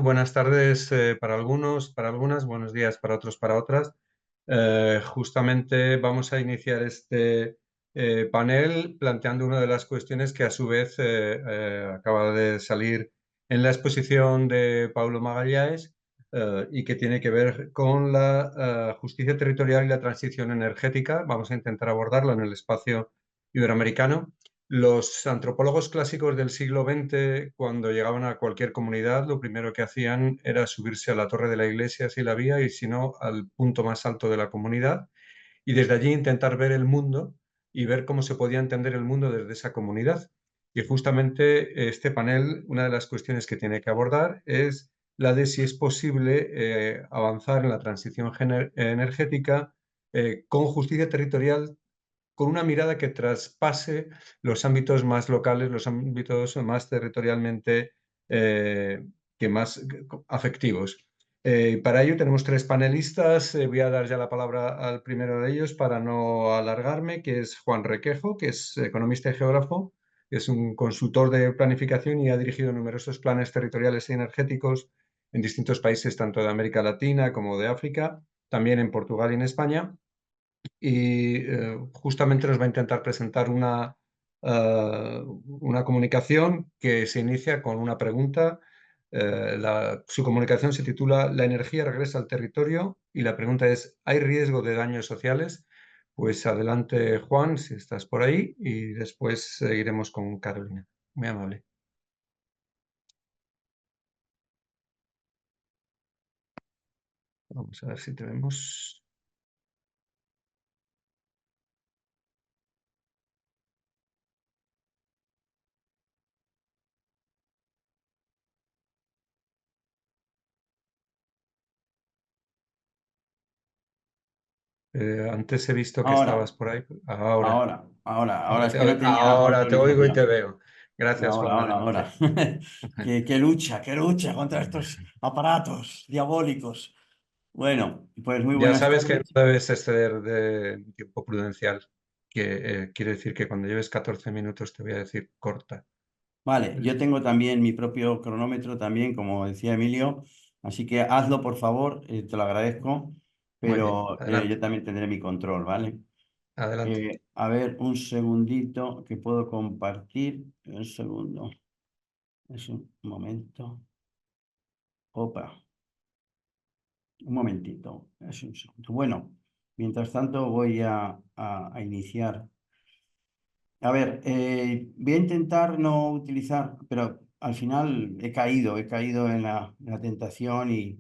Buenas tardes para algunos, para algunas, buenos días para otros, para otras. Justamente vamos a iniciar este panel planteando una de las cuestiones que a su vez acaba de salir en la exposición de Paulo Magalhães y que tiene que ver con la justicia territorial y la transición energética. Vamos a intentar abordarlo en el espacio iberoamericano. Los antropólogos clásicos del siglo XX, cuando llegaban a cualquier comunidad, lo primero que hacían era subirse a la torre de la iglesia si la había y si no, al punto más alto de la comunidad y desde allí intentar ver el mundo y ver cómo se podía entender el mundo desde esa comunidad. Y justamente este panel, una de las cuestiones que tiene que abordar es la de si es posible avanzar en la transición energética con justicia territorial, con una mirada que traspase los ámbitos más locales, los ámbitos más territorialmente que más afectivos. Para ello tenemos tres panelistas. Voy a dar ya la palabra al primero de ellos para no alargarme, que es Juan Requejo, que es economista y geógrafo, que es un consultor de planificación y ha dirigido numerosos planes territoriales y energéticos en distintos países, tanto de América Latina como de África, también en Portugal y en España. Y justamente nos va a intentar presentar una comunicación que se inicia con una pregunta. Su comunicación se titula "La energía regresa al territorio" y la pregunta es: ¿hay riesgo de daños sociales? Pues adelante, Juan, si estás por ahí, y después seguiremos con Carolina. Muy amable. Vamos a ver si tenemos... Antes he visto que Ahora, estabas por ahí. Ahora. ahora es que no tenía Ahora te oigo y te autorización. veo. Gracias, Juan, Ahora. adelante. Qué lucha contra estos aparatos diabólicos. Bueno, pues muy Ya buenas sabes que no tardes. debes exceder de tiempo prudencial, que quiere decir que cuando lleves 14 minutos te voy a decir corta. Vale, yo tengo también mi propio cronómetro también, como decía Emilio, así que hazlo por favor, te lo agradezco, Muy bien, pero yo adelante, también tendré mi control, ¿vale? adelante. A ver, un segundito que puedo compartir. Un segundo. Es un momento. Opa, un momentito. Es un segundo. Bueno, mientras tanto voy a iniciar. A ver, voy a intentar no utilizar, pero al final he caído en la tentación y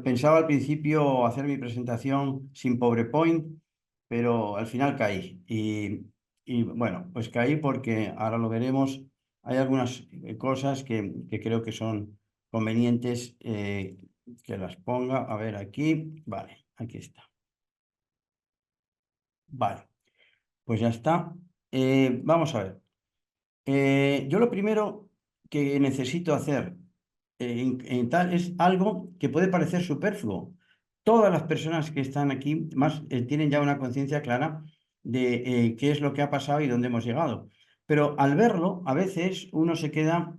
pensaba al principio hacer mi presentación sin PowerPoint, pero al final caí. Y bueno, pues caí porque ahora lo veremos. Hay algunas cosas que creo que son convenientes que las ponga. A ver, aquí. Vale, aquí está. Vale, pues ya está. Vamos a ver. Yo lo primero que necesito hacer en tal es algo que puede parecer superfluo. Todas las personas que están aquí más tienen ya una conciencia clara de qué es lo que ha pasado y dónde hemos llegado. Pero al verlo, a veces uno se queda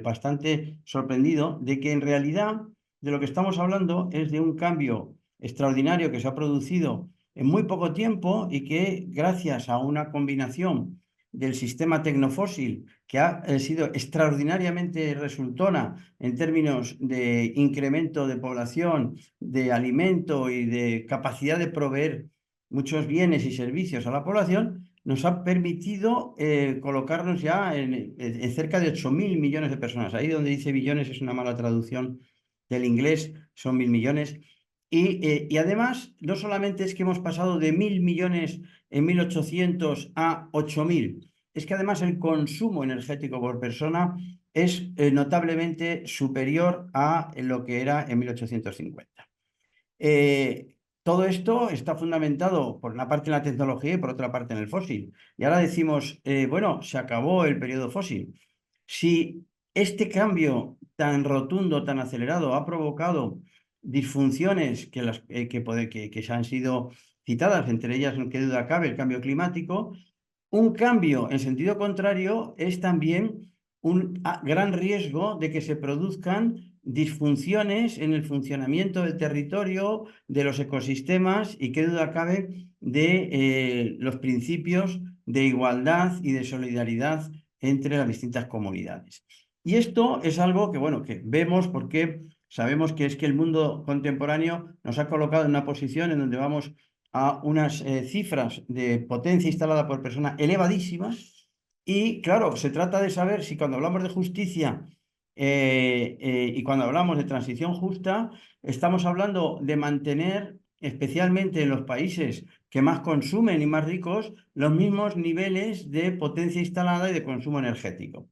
bastante sorprendido de que en realidad de lo que estamos hablando es de un cambio extraordinario que se ha producido en muy poco tiempo y que gracias a una combinación del sistema tecnofósil, que ha sido extraordinariamente resultona en términos de incremento de población, de alimento y de capacidad de proveer muchos bienes y servicios a la población, nos ha permitido colocarnos ya en cerca de 8.000 millones de personas. Ahí donde dice billones es una mala traducción del inglés, son 1.000 millones. Y además, no solamente es que hemos pasado de 1.000 millones en 1800 a 8.000, es que además el consumo energético por persona es notablemente superior a lo que era en 1850. Todo esto está fundamentado por una parte en la tecnología y por otra parte en el fósil. Y ahora decimos, bueno, se acabó el periodo fósil. Si este cambio tan rotundo, tan acelerado, ha provocado disfunciones que se han sido citadas, entre ellas, no qué duda cabe, el cambio climático, un cambio en sentido contrario es también un gran riesgo de que se produzcan disfunciones en el funcionamiento del territorio, de los ecosistemas y qué duda cabe de los principios de igualdad y de solidaridad entre las distintas comunidades. Y esto es algo que, bueno, que vemos porque sabemos que es que el mundo contemporáneo nos ha colocado en una posición en donde vamos a unas cifras de potencia instalada por persona elevadísimas y, claro, se trata de saber si cuando hablamos de justicia y cuando hablamos de transición justa, estamos hablando de mantener, especialmente en los países que más consumen y más ricos, los mismos niveles de potencia instalada y de consumo energético.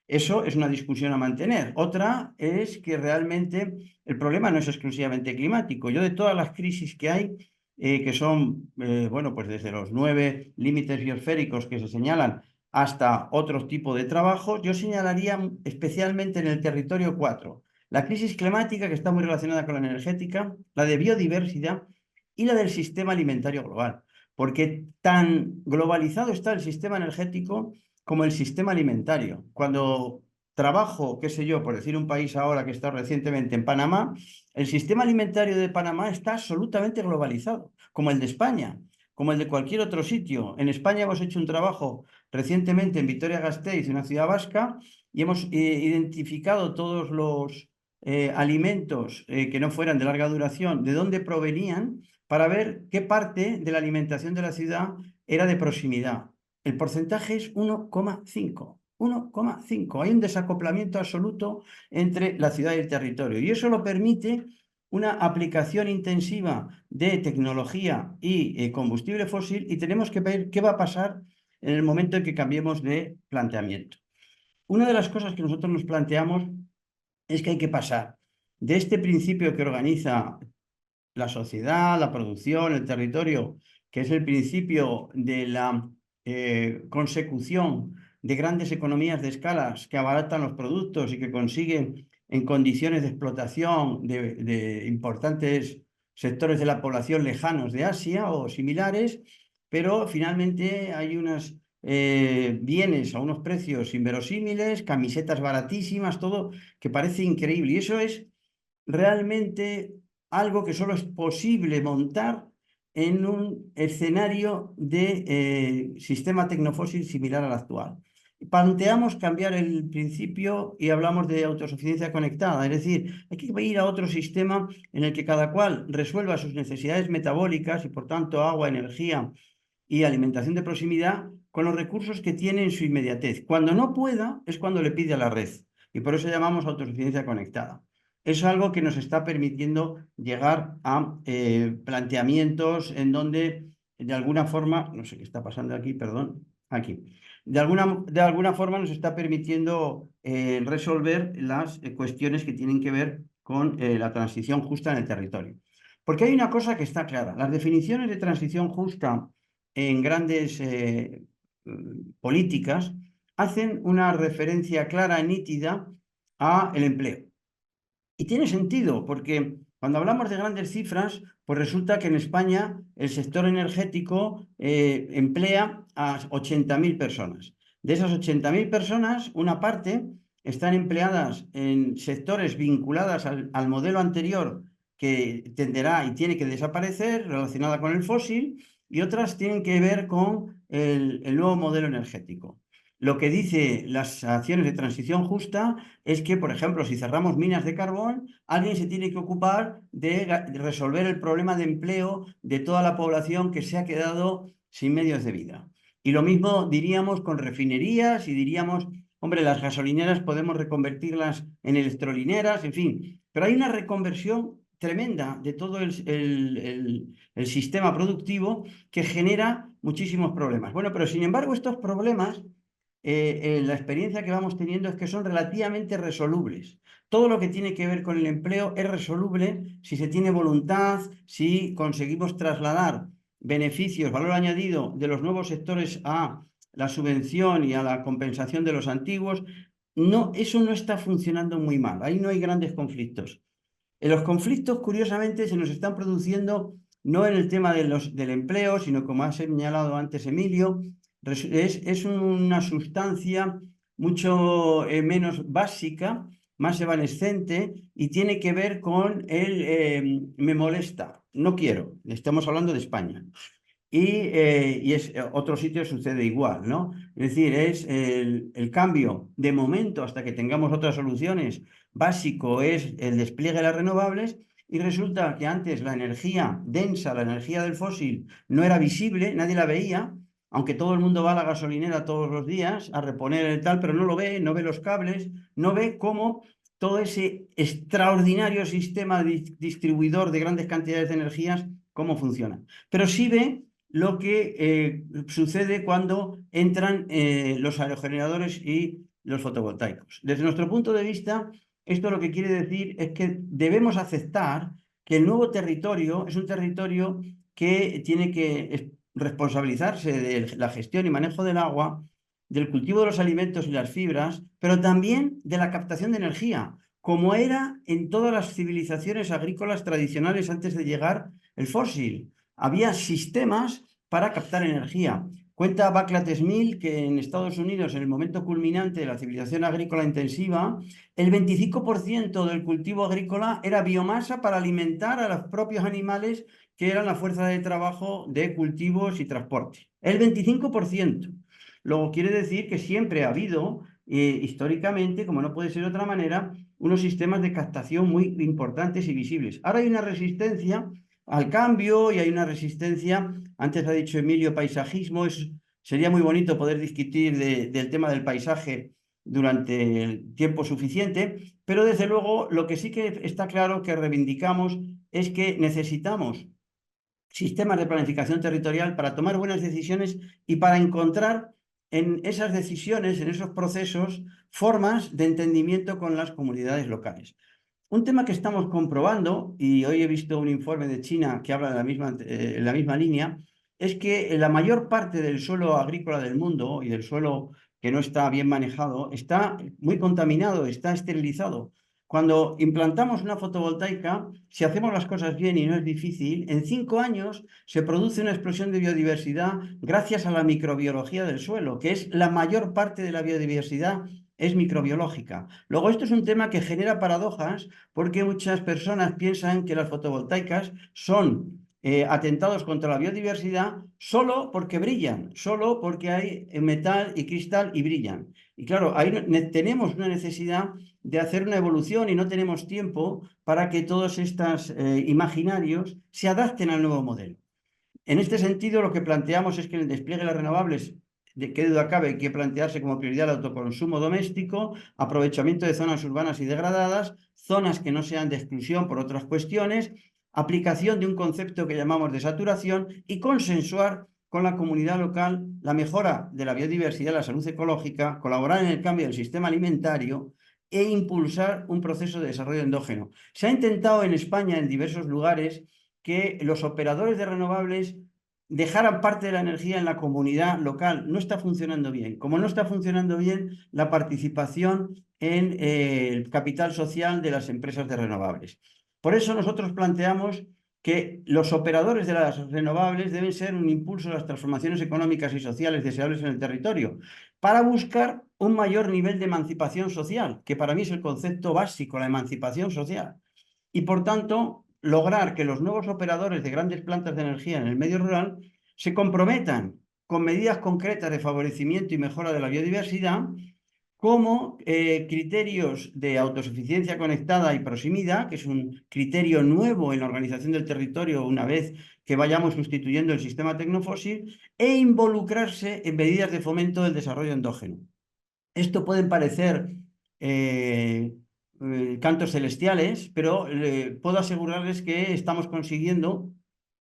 Eso es una discusión a mantener. Otra es que realmente el problema no es exclusivamente climático. Yo de todas las crisis que hay, que son, bueno, pues desde los 9 límites biosféricos que se señalan hasta otros tipos de trabajos, yo señalaría especialmente en el territorio 4. La crisis climática, que está muy relacionada con la energética, la de biodiversidad y la del sistema alimentario global. Porque tan globalizado está el sistema energético como el sistema alimentario. Cuando trabajo, qué sé yo, por decir un país ahora que está recientemente en Panamá, el sistema alimentario de Panamá está absolutamente globalizado, como el de España, como el de cualquier otro sitio. En España hemos hecho un trabajo recientemente en Vitoria-Gasteiz, una ciudad vasca, y hemos identificado todos los alimentos que no fueran de larga duración, de dónde provenían, para ver qué parte de la alimentación de la ciudad era de proximidad. El porcentaje es 1,5. 1,5. Hay un desacoplamiento absoluto entre la ciudad y el territorio. Y eso lo permite una aplicación intensiva de tecnología y combustible fósil, y tenemos que ver qué va a pasar en el momento en que cambiemos de planteamiento. Una de las cosas que nosotros nos planteamos es que hay que pasar de este principio que organiza la sociedad, la producción, el territorio, que es el principio de la consecución de grandes economías de escalas que abaratan los productos y que consiguen en condiciones de explotación de importantes sectores de la población lejanos de Asia o similares, pero finalmente hay unos bienes a unos precios inverosímiles, camisetas baratísimas, todo que parece increíble. Y eso es realmente algo que solo es posible montar en un escenario de sistema tecnofósil similar al actual. Planteamos cambiar el principio y hablamos de autosuficiencia conectada, es decir, hay que ir a otro sistema en el que cada cual resuelva sus necesidades metabólicas y por tanto agua, energía y alimentación de proximidad con los recursos que tiene en su inmediatez. Cuando no pueda es cuando le pide a la red y por eso llamamos autosuficiencia conectada. Es algo que nos está permitiendo llegar a planteamientos en donde de alguna forma, no sé qué está pasando aquí, perdón, aquí, de alguna forma nos está permitiendo resolver las cuestiones que tienen que ver con la transición justa en el territorio. Porque hay una cosa que está clara, las definiciones de transición justa en grandes políticas hacen una referencia clara y nítida a el empleo. Y tiene sentido, porque cuando hablamos de grandes cifras, pues resulta que en España el sector energético emplea a 80.000 personas. De esas 80.000 personas, una parte están empleadas en sectores vinculados al modelo anterior que tenderá y tiene que desaparecer, relacionada con el fósil, y otras tienen que ver con el nuevo modelo energético. Lo que dice las acciones de transición justa es que, por ejemplo, si cerramos minas de carbón, alguien se tiene que ocupar de resolver el problema de empleo de toda la población que se ha quedado sin medios de vida. Y lo mismo diríamos con refinerías y diríamos, hombre, las gasolineras podemos reconvertirlas en electrolineras, en fin, pero hay una reconversión tremenda de todo el sistema productivo que genera muchísimos problemas. Bueno, pero sin embargo estos problemas la experiencia que vamos teniendo es que son relativamente resolubles. Todo lo que tiene que ver con el empleo es resoluble si se tiene voluntad, si conseguimos trasladar beneficios, valor añadido de los nuevos sectores a la subvención y a la compensación de los antiguos. No, eso no está funcionando muy mal. Ahí no hay grandes conflictos. Los conflictos, curiosamente, se nos están produciendo no en el tema del empleo, sino como ha señalado antes Emilio, es una sustancia mucho menos básica más evanescente y tiene que ver con el me molesta, no quiero. Estamos hablando de España. Otro sitio sucede igual, ¿no? Es decir, es el cambio de momento hasta que tengamos otras soluciones. Básico es el despliegue de las renovables y resulta que antes la energía densa, la energía del fósil, no era visible, nadie la veía, aunque todo el mundo va a la gasolinera todos los días a reponer el tal, pero no lo ve, no ve los cables, no ve cómo todo ese extraordinario sistema distribuidor de grandes cantidades de energías, cómo funciona. Pero sí ve lo que sucede cuando entran los aerogeneradores y los fotovoltaicos. Desde nuestro punto de vista, esto lo que quiere decir es que debemos aceptar que el nuevo territorio es un territorio que tiene que responsabilizarse de la gestión y manejo del agua, del cultivo de los alimentos y las fibras, pero también de la captación de energía, como era en todas las civilizaciones agrícolas tradicionales antes de llegar el fósil. Había sistemas para captar energía. Cuenta Vaclav Smil que en Estados Unidos, en el momento culminante de la civilización agrícola intensiva, el 25% del cultivo agrícola era biomasa para alimentar a los propios animales que eran la fuerza de trabajo de cultivos y transporte. El 25%. Luego quiere decir que siempre ha habido, históricamente, como no puede ser de otra manera, unos sistemas de captación muy importantes y visibles. Ahora hay una resistencia al cambio y hay una resistencia, antes ha dicho Emilio, paisajismo, sería muy bonito poder discutir del tema del paisaje durante el tiempo suficiente, pero desde luego lo que sí que está claro que reivindicamos es que necesitamos sistemas de planificación territorial para tomar buenas decisiones y para encontrar en esas decisiones, en esos procesos, formas de entendimiento con las comunidades locales. Un tema que estamos comprobando, y hoy he visto un informe de China que habla de la misma línea, es que la mayor parte del suelo agrícola del mundo y del suelo que no está bien manejado está muy contaminado, está esterilizado. Cuando implantamos una fotovoltaica, si hacemos las cosas bien y no es difícil, en 5 años se produce una explosión de biodiversidad gracias a la microbiología del suelo, que es la mayor parte de la biodiversidad es microbiológica. Luego, esto es un tema que genera paradojas porque muchas personas piensan que las fotovoltaicas son atentados contra la biodiversidad solo porque brillan, solo porque hay metal y cristal y brillan. Y claro, ahí tenemos una necesidad de hacer una evolución y no tenemos tiempo para que todos estos imaginarios se adapten al nuevo modelo. En este sentido, lo que planteamos es que en el despliegue de las renovables, de qué duda cabe, hay que plantearse como prioridad el autoconsumo doméstico, aprovechamiento de zonas urbanas y degradadas, zonas que no sean de exclusión por otras cuestiones, aplicación de un concepto que llamamos de saturación y consensuar con la comunidad local la mejora de la biodiversidad y la salud ecológica, colaborar en el cambio del sistema alimentario e impulsar un proceso de desarrollo endógeno. Se ha intentado en España, en diversos lugares, que los operadores de renovables dejaran parte de la energía en la comunidad local. No está funcionando bien. Como no está funcionando bien la participación en el capital social de las empresas de renovables. Por eso nosotros planteamos que los operadores de las renovables deben ser un impulso a las transformaciones económicas y sociales deseables en el territorio, para buscar un mayor nivel de emancipación social, que para mí es el concepto básico, la emancipación social. Y por tanto, lograr que los nuevos operadores de grandes plantas de energía en el medio rural se comprometan con medidas concretas de favorecimiento y mejora de la biodiversidad, como criterios de autosuficiencia conectada y proximidad, que es un criterio nuevo en la organización del territorio una vez que vayamos sustituyendo el sistema tecnofósil, e involucrarse en medidas de fomento del desarrollo endógeno. Esto pueden parecer cantos celestiales, pero puedo asegurarles que estamos consiguiendo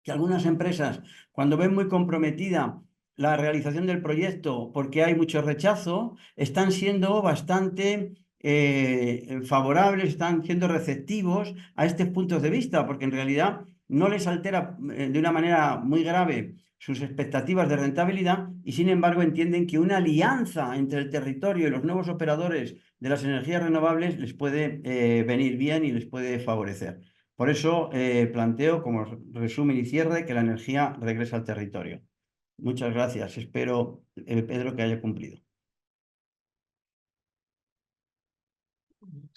que algunas empresas, cuando ven muy comprometida la realización del proyecto porque hay mucho rechazo, están siendo bastante favorables, están siendo receptivos a estos puntos de vista, porque en realidad no les altera de una manera muy grave sus expectativas de rentabilidad y sin embargo entienden que una alianza entre el territorio y los nuevos operadores de las energías renovables les puede venir bien y les puede favorecer. Por eso planteo como resumen y cierre que la energía regresa al territorio. Muchas gracias. Espero, Pedro, que haya cumplido.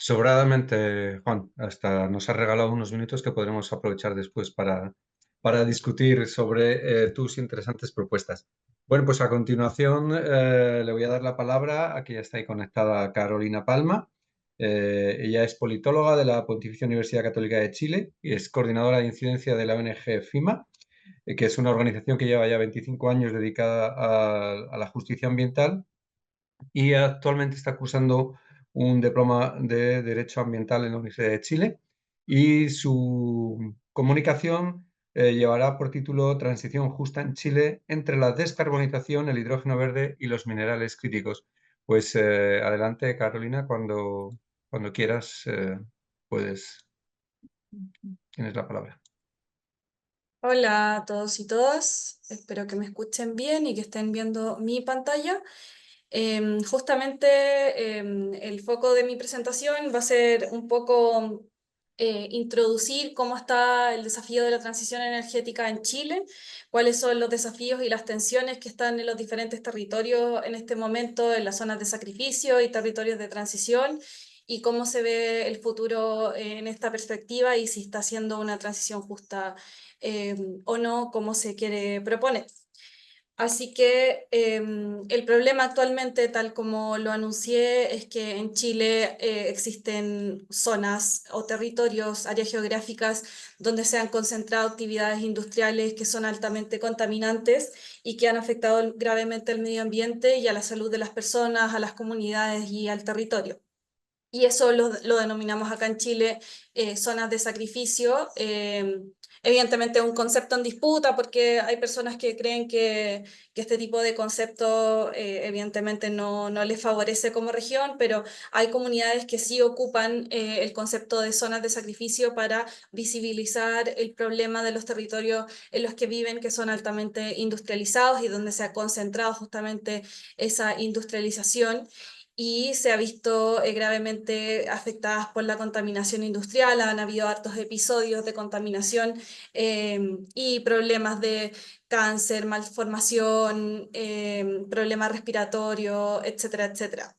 Sobradamente, Juan, hasta nos has regalado unos minutos que podremos aprovechar después para discutir sobre tus interesantes propuestas. Bueno, pues a continuación le voy a dar la palabra a que ya está ahí conectada Carolina Palma. Ella es politóloga de la Pontificia Universidad Católica de Chile y es coordinadora de incidencia de la ONG FIMA, que es una organización que lleva ya 25 años dedicada a la justicia ambiental y actualmente está cursando un diploma de Derecho Ambiental en la Universidad de Chile y su comunicación llevará por título Transición justa en Chile entre la descarbonización, el hidrógeno verde y los minerales críticos. Pues adelante, Carolina, cuando quieras, puedes, tienes la palabra. Hola a todos y todas, espero que me escuchen bien y que estén viendo mi pantalla. Justamente el foco de mi presentación va a ser un poco introducir cómo está el desafío de la transición energética en Chile, cuáles son los desafíos y las tensiones que están en los diferentes territorios en este momento, en las zonas de sacrificio y territorios de transición, y cómo se ve el futuro en esta perspectiva y si está siendo una transición justa o no, como se quiere proponer. Así que el problema actualmente, tal como lo anuncié, es que en Chile existen zonas o territorios, áreas geográficas donde se han concentrado actividades industriales que son altamente contaminantes y que han afectado gravemente al medio ambiente y a la salud de las personas, a las comunidades y al territorio. Y eso lo denominamos acá en Chile zonas de sacrificio. Evidentemente es un concepto en disputa porque hay personas que creen que este tipo de concepto evidentemente no les favorece como región, pero hay comunidades que sí ocupan el concepto de zonas de sacrificio para visibilizar el problema de los territorios en los que viven, que son altamente industrializados y donde se ha concentrado justamente esa industrialización y se ha visto gravemente afectadas por la contaminación industrial. Han habido hartos episodios de contaminación y problemas de cáncer, malformación, problemas respiratorios, etcétera, etcétera.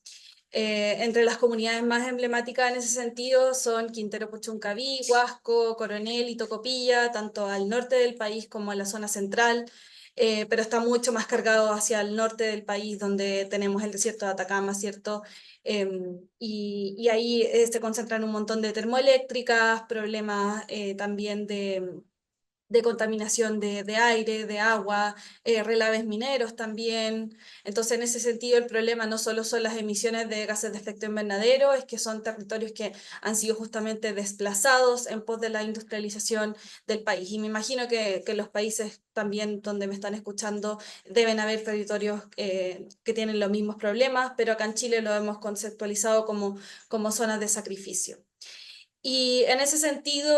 Entre las comunidades más emblemáticas en ese sentido son Quintero Puchuncaví, Huasco, Coronel y Tocopilla, tanto al norte del país como a la zona central, pero está mucho más cargado hacia el norte del país, donde tenemos el desierto de Atacama, ¿cierto? Y ahí se concentran un montón de termoeléctricas, problemas también de contaminación de aire, de agua, relaves mineros también. Entonces, en ese sentido, el problema no solo son las emisiones de gases de efecto invernadero, es que son territorios que han sido justamente desplazados en pos de la industrialización del país. Y me imagino que los países también donde me están escuchando deben haber territorios que tienen los mismos problemas, pero acá en Chile lo hemos conceptualizado como zonas de sacrificio. Y en ese sentido,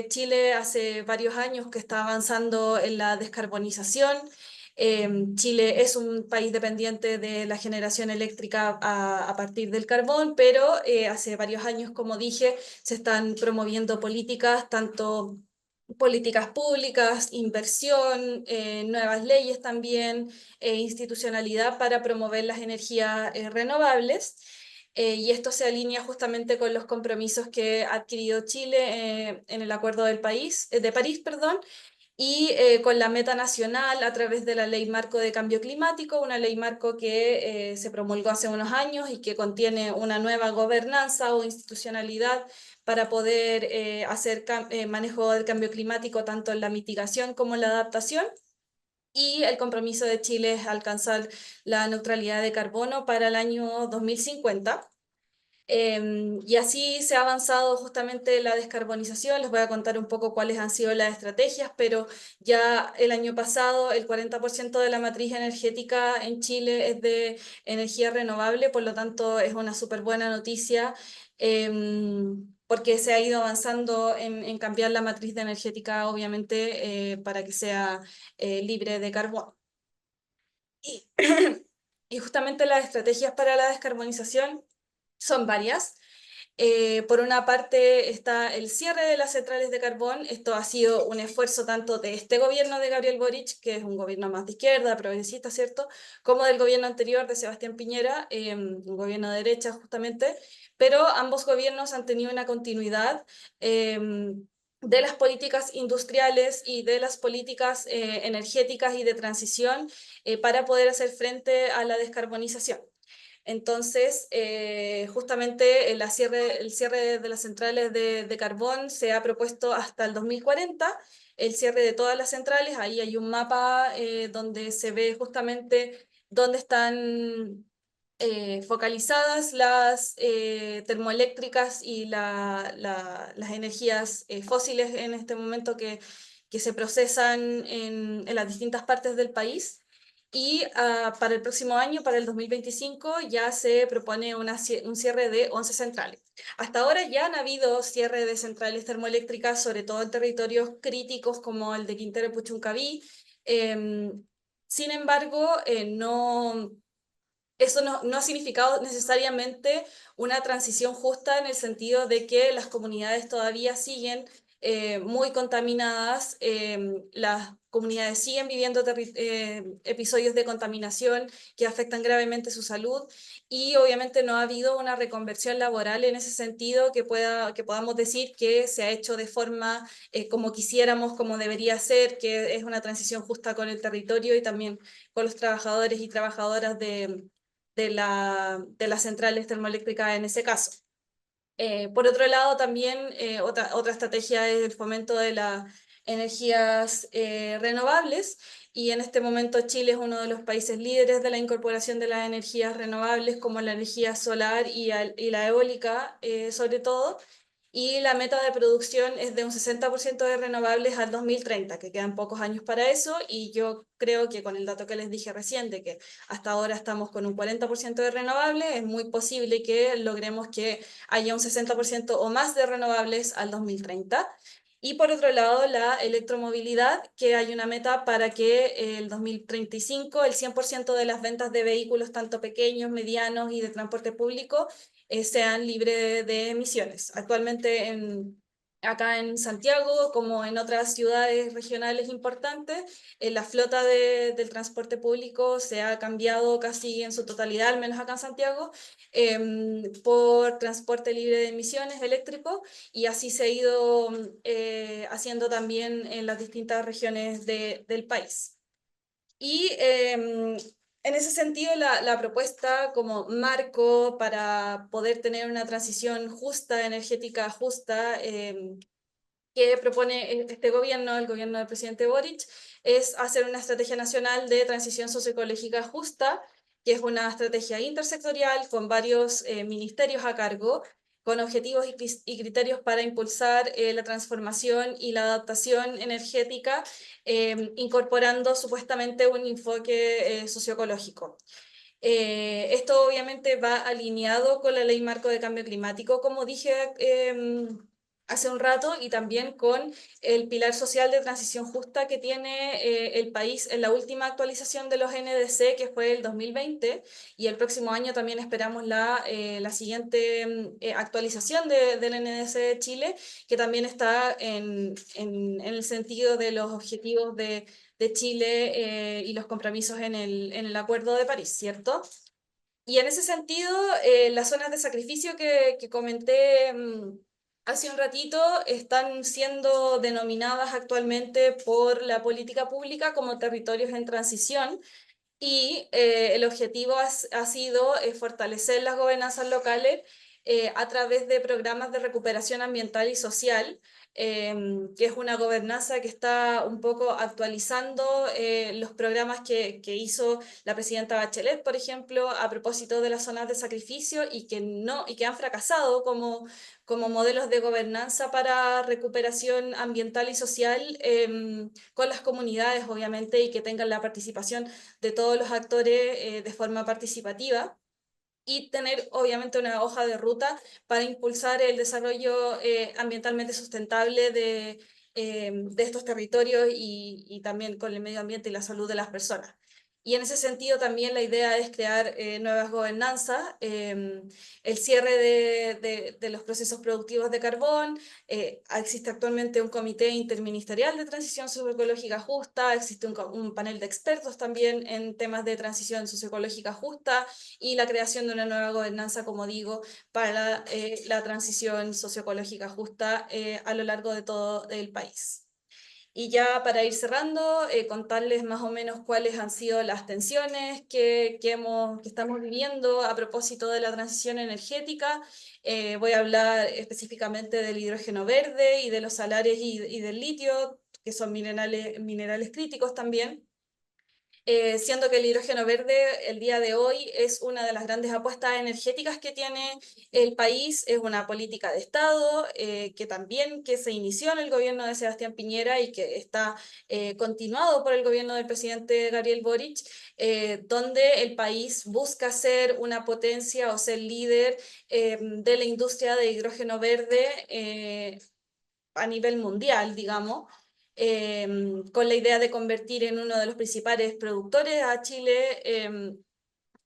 Chile hace varios años que está avanzando en la descarbonización. Chile es un país dependiente de la generación eléctrica a partir del carbón, pero hace varios años, como dije, se están promoviendo políticas, tanto políticas públicas, inversión, nuevas leyes también, institucionalidad para promover las energías renovables. Y esto se alinea justamente con los compromisos que ha adquirido Chile en el Acuerdo de París, perdón, y con la meta nacional a través de la Ley Marco de Cambio Climático, una ley marco que se promulgó hace unos años y que contiene una nueva gobernanza o institucionalidad para poder hacer manejo del cambio climático tanto en la mitigación como en la adaptación. Y el compromiso de Chile es alcanzar la neutralidad de carbono para el año 2050. Y así se ha avanzado justamente la descarbonización. Les voy a contar un poco cuáles han sido las estrategias, pero ya el año pasado el 40% de la matriz energética en Chile es de energía renovable, por lo tanto es una súper buena noticia porque se ha ido avanzando en cambiar la matriz de energética, obviamente, para que sea libre de carbono. Y, y justamente las estrategias para la descarbonización son varias. Por una parte está el cierre de las centrales de carbón. Esto ha sido un esfuerzo tanto de este gobierno de Gabriel Boric, que es un gobierno más de izquierda, progresista, ¿cierto?, como del gobierno anterior de Sebastián Piñera, un gobierno de derecha justamente, pero ambos gobiernos han tenido una continuidad de las políticas industriales y de las políticas energéticas y de transición para poder hacer frente a la descarbonización. Entonces, justamente el cierre de las centrales de carbón se ha propuesto hasta el 2040, el cierre de todas las centrales. Ahí hay un mapa donde se ve justamente dónde están focalizadas las termoeléctricas y las energías fósiles en este momento que se procesan en las distintas partes del país. Y para el próximo año, para el 2025, ya se propone un cierre de 11 centrales. Hasta ahora ya han habido cierre de centrales termoeléctricas, sobre todo en territorios críticos como el de Quintero Puchuncaví. Sin embargo, eso no ha significado necesariamente una transición justa, en el sentido de que las comunidades todavía siguen muy contaminadas, las comunidades siguen viviendo episodios de contaminación que afectan gravemente su salud, y obviamente no ha habido una reconversión laboral en ese sentido que podamos decir que se ha hecho de forma como quisiéramos, como debería ser, que es una transición justa con el territorio y también con los trabajadores y trabajadoras de las centrales termoeléctricas en ese caso. Por otro lado, también otra estrategia es el fomento de las energías renovables, y en este momento Chile es uno de los países líderes de la incorporación de las energías renovables, como la energía solar y la eólica sobre todo. Y la meta de producción es de un 60% de renovables al 2030, que quedan pocos años para eso, y yo creo que con el dato que les dije recién, de que hasta ahora estamos con un 40% de renovables, es muy posible que logremos que haya un 60% o más de renovables al 2030. Y por otro lado, la electromovilidad, que hay una meta para que el 2035 el 100% de las ventas de vehículos, tanto pequeños, medianos y de transporte público, sean libres de emisiones. Actualmente acá en Santiago, como en otras ciudades regionales importantes, la flota del transporte público se ha cambiado casi en su totalidad, al menos acá en Santiago, por transporte libre de emisiones eléctrico, y así se ha ido haciendo también en las distintas regiones del país. Y en ese sentido, la propuesta como marco para poder tener una transición justa, energética justa, que propone este gobierno, el gobierno del presidente Boric, es hacer una estrategia nacional de transición socioecológica justa, que es una estrategia intersectorial con varios ministerios a cargo, con objetivos y criterios para impulsar la transformación y la adaptación energética, incorporando supuestamente un enfoque socioecológico. Esto obviamente va alineado con la Ley Marco de Cambio Climático, como dije hace un rato, y también con el pilar social de transición justa que tiene el país en la última actualización de los NDC, que fue el 2020, y el próximo año también esperamos la siguiente actualización del NDC de Chile, que también está en el sentido de los objetivos de Chile y los compromisos en el Acuerdo de París, ¿cierto? Y en ese sentido, las zonas de sacrificio que comenté hace un ratito están siendo denominadas actualmente por la política pública como territorios en transición, y el objetivo ha sido fortalecer las gobernanzas locales a través de programas de recuperación ambiental y social, que es una gobernanza que está un poco actualizando los programas que hizo la presidenta Bachelet, por ejemplo, a propósito de las zonas de sacrificio, y que han fracasado como modelos de gobernanza para recuperación ambiental y social con las comunidades, obviamente, y que tengan la participación de todos los actores de forma participativa, y tener obviamente una hoja de ruta para impulsar el desarrollo ambientalmente sustentable de estos territorios, y también con el medio ambiente y la salud de las personas. Y en ese sentido también la idea es crear nuevas gobernanzas, el cierre de los procesos productivos de carbón. Existe actualmente un comité interministerial de transición socioecológica justa, existe un panel de expertos también en temas de transición socioecológica justa y la creación de una nueva gobernanza, como digo, para la transición socioecológica justa a lo largo de todo el país. Y ya para ir cerrando, contarles más o menos cuáles han sido las tensiones que estamos viviendo a propósito de la transición energética. Voy a hablar específicamente del hidrógeno verde y de los salares y del litio, que son minerales críticos también. Siendo que el hidrógeno verde el día de hoy es una de las grandes apuestas energéticas que tiene el país, es una política de Estado que se inició en el gobierno de Sebastián Piñera y que está continuado por el gobierno del presidente Gabriel Boric, donde el país busca ser una potencia o ser líder de la industria de hidrógeno verde a nivel mundial, digamos, con la idea de convertir en uno de los principales productores a Chile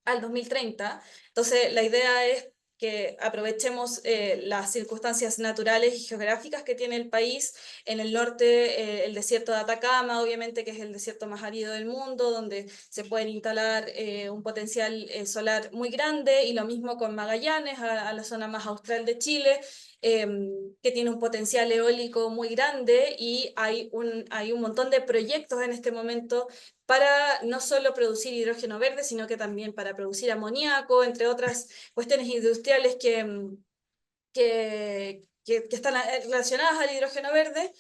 al 2030. Entonces, la idea es que aprovechemos las circunstancias naturales y geográficas que tiene el país. En el norte, el desierto de Atacama, obviamente, que es el desierto más árido del mundo, donde se pueden instalar un potencial solar muy grande, y lo mismo con Magallanes, a la zona más austral de Chile, que tiene un potencial eólico muy grande, y hay un montón de proyectos en este momento para no solo producir hidrógeno verde, sino que también para producir amoníaco, entre otras cuestiones industriales que están relacionadas al hidrógeno verde,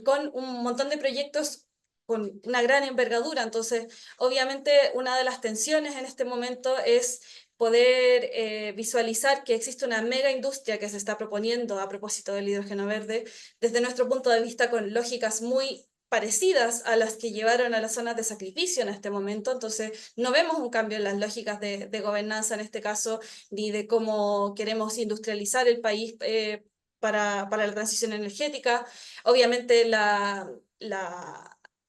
con un montón de proyectos con una gran envergadura. Entonces, obviamente, una de las tensiones en este momento es poder visualizar que existe una mega industria que se está proponiendo a propósito del hidrógeno verde, desde nuestro punto de vista con lógicas muy parecidas a las que llevaron a las zonas de sacrificio en este momento. Entonces, no vemos un cambio en las lógicas de gobernanza en este caso, ni de cómo queremos industrializar el país para la transición energética. Obviamente la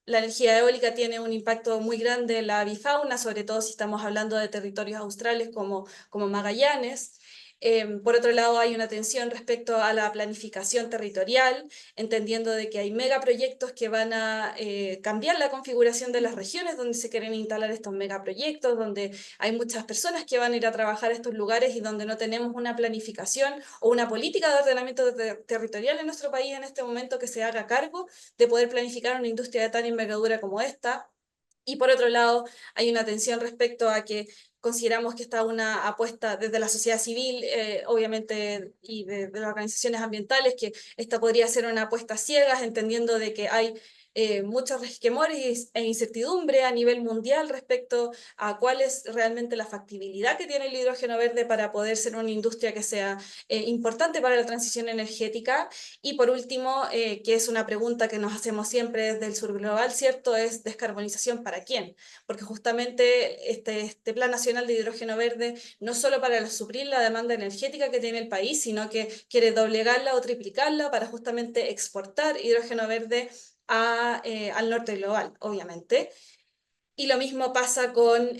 energía eólica tiene un impacto muy grande en la avifauna, sobre todo si estamos hablando de territorios australes como Magallanes. Por otro lado, hay una tensión respecto a la planificación territorial, entendiendo de que hay megaproyectos que van a cambiar la configuración de las regiones donde se quieren instalar estos megaproyectos, donde hay muchas personas que van a ir a trabajar a estos lugares y donde no tenemos una planificación o una política de ordenamiento territorial en nuestro país en este momento que se haga cargo de poder planificar una industria de tal envergadura como esta. Y por otro lado, hay una tensión respecto a que consideramos que está una apuesta desde la sociedad civil, obviamente, y de las organizaciones ambientales, que esta podría ser una apuesta ciegas, entendiendo de que hay muchos resquemores e incertidumbre a nivel mundial respecto a cuál es realmente la factibilidad que tiene el hidrógeno verde para poder ser una industria que sea importante para la transición energética. Y por último, que es una pregunta que nos hacemos siempre desde el sur global, ¿cierto? Es descarbonización para quién, porque justamente este Plan Nacional de Hidrógeno Verde no solo para suplir la demanda energética que tiene el país, sino que quiere doblegarla o triplicarla para justamente exportar hidrógeno verde al norte global, obviamente. Y lo mismo pasa con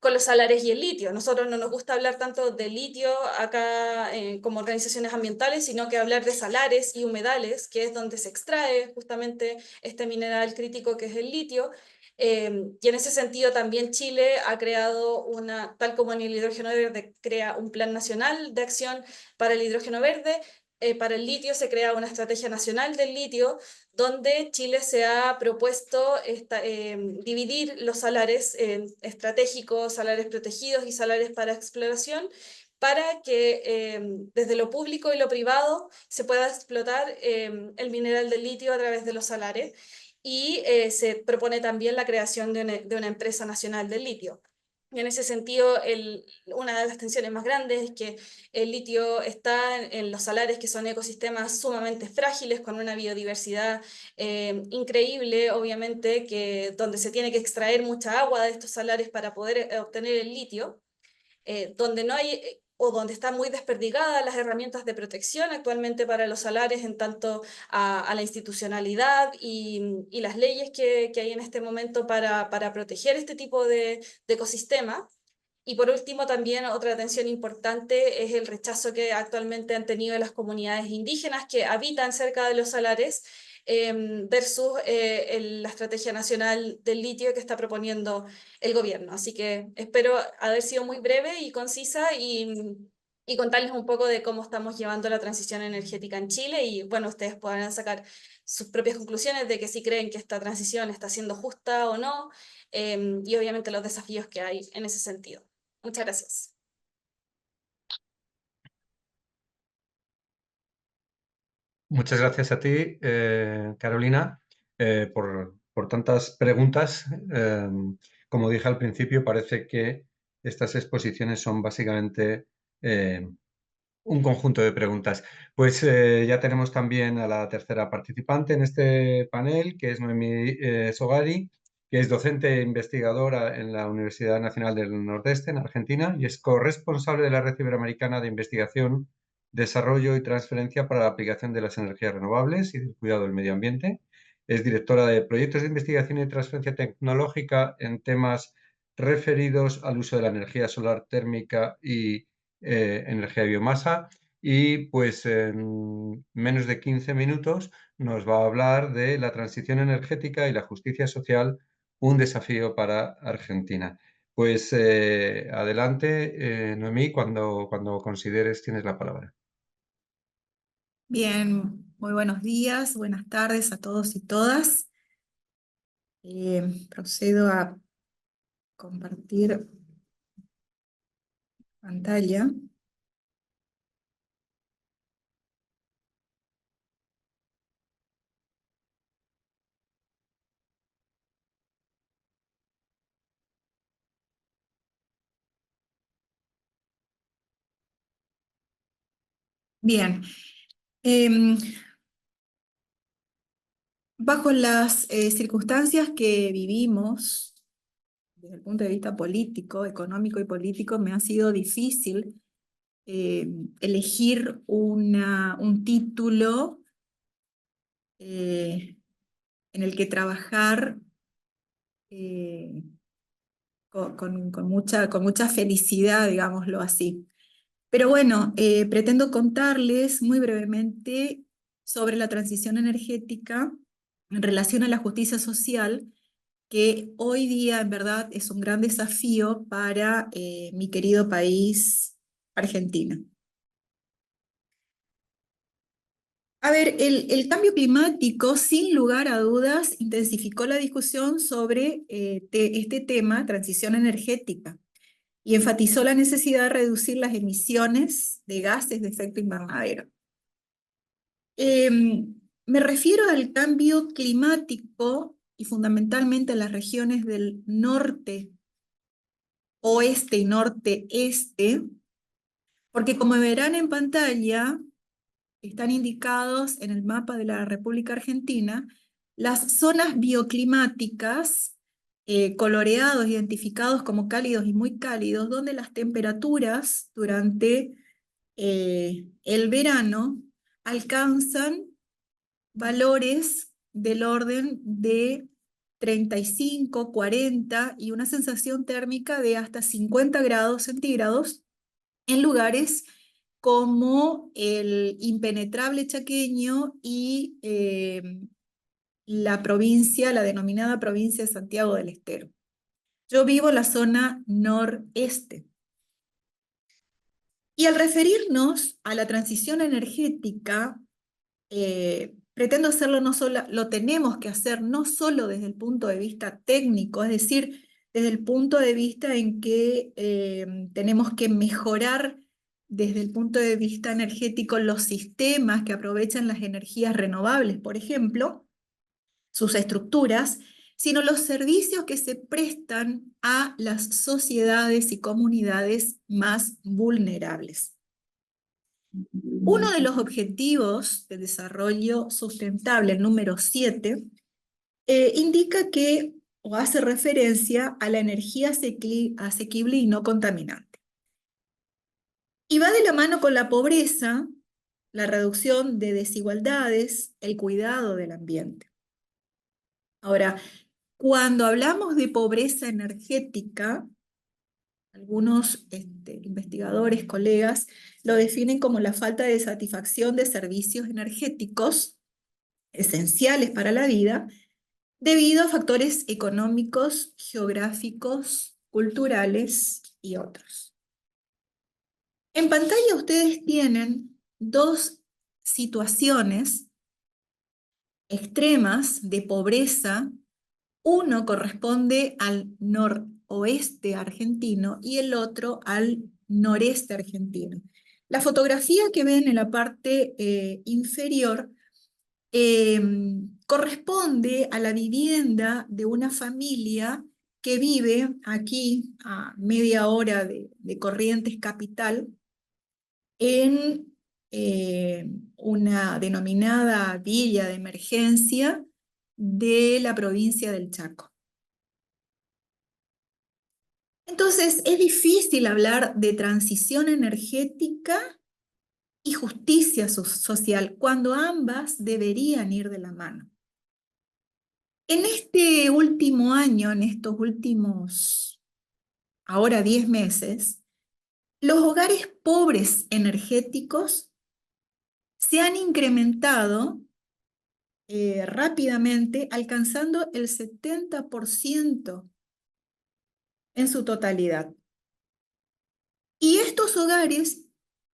los salares y el litio. Nosotros no nos gusta hablar tanto de litio acá como organizaciones ambientales, sino que hablar de salares y humedales, que es donde se extrae justamente este mineral crítico que es el litio. Y en ese sentido también Chile ha creado tal como en el hidrógeno verde, crea un plan nacional de acción para el hidrógeno verde. Para el litio se crea una estrategia nacional del litio, donde Chile se ha propuesto dividir los salares en estratégicos, salares protegidos y salares para exploración, para que desde lo público y lo privado se pueda explotar el mineral del litio a través de los salares. Y se propone también la creación de una empresa nacional del litio. Y en ese sentido, una de las tensiones más grandes es que el litio está en los salares, que son ecosistemas sumamente frágiles, con una biodiversidad increíble, obviamente, donde se tiene que extraer mucha agua de estos salares para poder obtener el litio, donde no hay o donde están muy desperdigadas las herramientas de protección actualmente para los salares en tanto a la institucionalidad y las leyes que hay en este momento para proteger este tipo de ecosistema. Y por último, también otra atención importante es el rechazo que actualmente han tenido las comunidades indígenas que habitan cerca de los salares versus la estrategia nacional del litio que está proponiendo el gobierno. Así que espero haber sido muy breve y concisa y contarles un poco de cómo estamos llevando la transición energética en Chile y bueno, ustedes podrán sacar sus propias conclusiones de que si creen que esta transición está siendo justa o no y obviamente los desafíos que hay en ese sentido. Muchas gracias. Muchas gracias a ti, Carolina, por tantas preguntas. Como dije al principio, parece que estas exposiciones son básicamente un conjunto de preguntas. Pues ya tenemos también a la tercera participante en este panel, que es Noemí Sogari, que es docente e investigadora en la Universidad Nacional del Nordeste, en Argentina, y es corresponsable de la Red Iberoamericana de Investigación, Desarrollo y Transferencia para la Aplicación de las Energías Renovables y del Cuidado del Medio Ambiente. Es directora de proyectos de investigación y transferencia tecnológica en temas referidos al uso de la energía solar térmica y energía de biomasa, y pues en menos de 15 minutos nos va a hablar de la transición energética y la justicia social, un desafío para Argentina. Pues adelante, Noemí, cuando consideres tienes la palabra. Bien, muy buenos días, buenas tardes a todos y todas. Procedo a compartir pantalla. Bien, em, bajo las circunstancias que vivimos, desde el punto de vista político, económico y político, me ha sido difícil elegir un título en el que trabajar con mucha felicidad, digámoslo así. Pero bueno, pretendo contarles muy brevemente sobre la transición energética en relación a la justicia social, que hoy día en verdad es un gran desafío para mi querido país, Argentina. A ver, el cambio climático, sin lugar a dudas, intensificó la discusión sobre este tema, transición energética, y enfatizó la necesidad de reducir las emisiones de gases de efecto invernadero. Me refiero al cambio climático y fundamentalmente en las regiones del norte, oeste y norte-este, porque como verán en pantalla, están indicados en el mapa de la República Argentina, las zonas bioclimáticas, coloreados, identificados como cálidos y muy cálidos, donde las temperaturas durante el verano alcanzan valores del orden de 35, 40 y una sensación térmica de hasta 50 grados centígrados en lugares como el impenetrable chaqueño y la denominada provincia de Santiago del Estero. Yo vivo en la zona noreste. Y al referirnos a la transición energética, pretendo hacerlo no solo, lo tenemos que hacer no solo desde el punto de vista técnico, es decir, desde el punto de vista en que tenemos que mejorar desde el punto de vista energético los sistemas que aprovechan las energías renovables, por ejemplo, sus estructuras, sino los servicios que se prestan a las sociedades y comunidades más vulnerables. Uno de los objetivos de desarrollo sustentable, el número 7, indica que, o hace referencia a la energía asequible y no contaminante. Y va de la mano con la pobreza, la reducción de desigualdades, el cuidado del ambiente. Ahora, cuando hablamos de pobreza energética, algunos investigadores, colegas, lo definen como la falta de satisfacción de servicios energéticos esenciales para la vida debido a factores económicos, geográficos, culturales y otros. En pantalla ustedes tienen dos situaciones extremas de pobreza. Uno corresponde al noroeste argentino y el otro al noreste argentino. La fotografía que ven en la parte inferior corresponde a la vivienda de una familia que vive aquí a media hora de Corrientes capital en una denominada villa de emergencia de la provincia del Chaco. Entonces, es difícil hablar de transición energética y justicia social cuando ambas deberían ir de la mano. En este último año, en estos últimos, ahora 10 meses, los hogares pobres energéticos se han incrementado rápidamente, alcanzando el 70% en su totalidad. Y estos hogares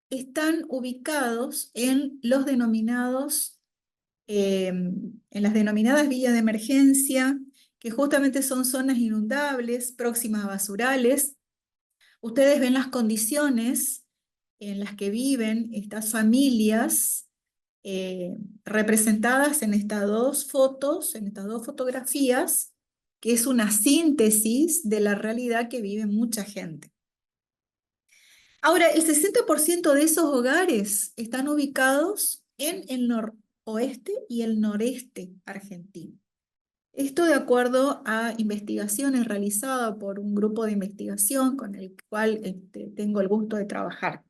están ubicados en los denominados, en las denominadas villas de emergencia, que justamente son zonas inundables, próximas a basurales. Ustedes ven las condiciones en las que viven estas familias representadas en estas dos fotos, en estas dos fotografías, que es una síntesis de la realidad que vive mucha gente. Ahora, el 60% de esos hogares están ubicados en el noroeste y el noreste argentino. Esto de acuerdo a investigaciones realizadas por un grupo de investigación con el cual tengo el gusto de trabajar.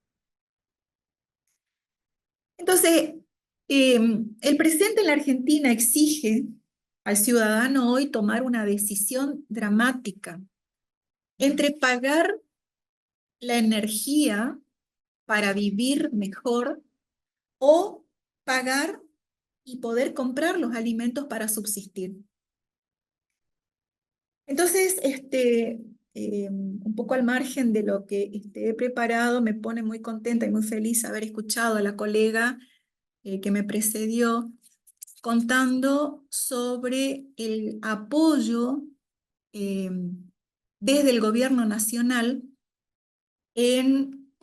Entonces, el presidente en la Argentina exige al ciudadano hoy tomar una decisión dramática entre pagar la energía para vivir mejor o pagar y poder comprar los alimentos para subsistir. Entonces, un poco al margen de lo que he preparado, me pone muy contenta y muy feliz haber escuchado a la colega que me precedió contando sobre el apoyo desde el gobierno nacional en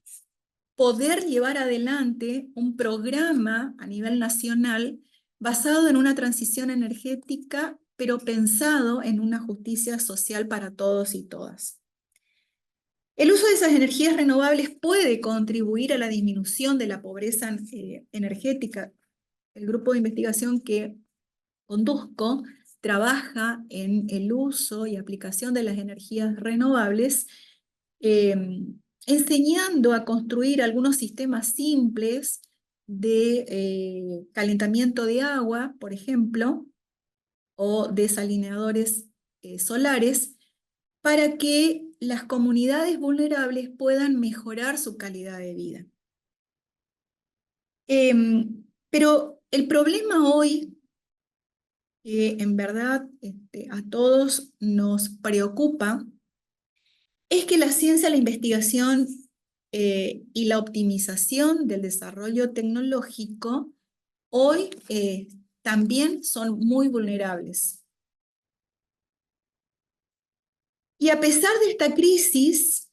poder llevar adelante un programa a nivel nacional basado en una transición energética, pero pensado en una justicia social para todos y todas. El uso de esas energías renovables puede contribuir a la disminución de la pobreza energética. El grupo de investigación que conduzco trabaja en el uso y aplicación de las energías renovables, enseñando a construir algunos sistemas simples de calentamiento de agua, por ejemplo, o desalineadores solares, para que las comunidades vulnerables puedan mejorar su calidad de vida. Pero el problema hoy, que en verdad a todos nos preocupa, es que la ciencia, la investigación y la optimización del desarrollo tecnológico hoy también son muy vulnerables. Y a pesar de esta crisis,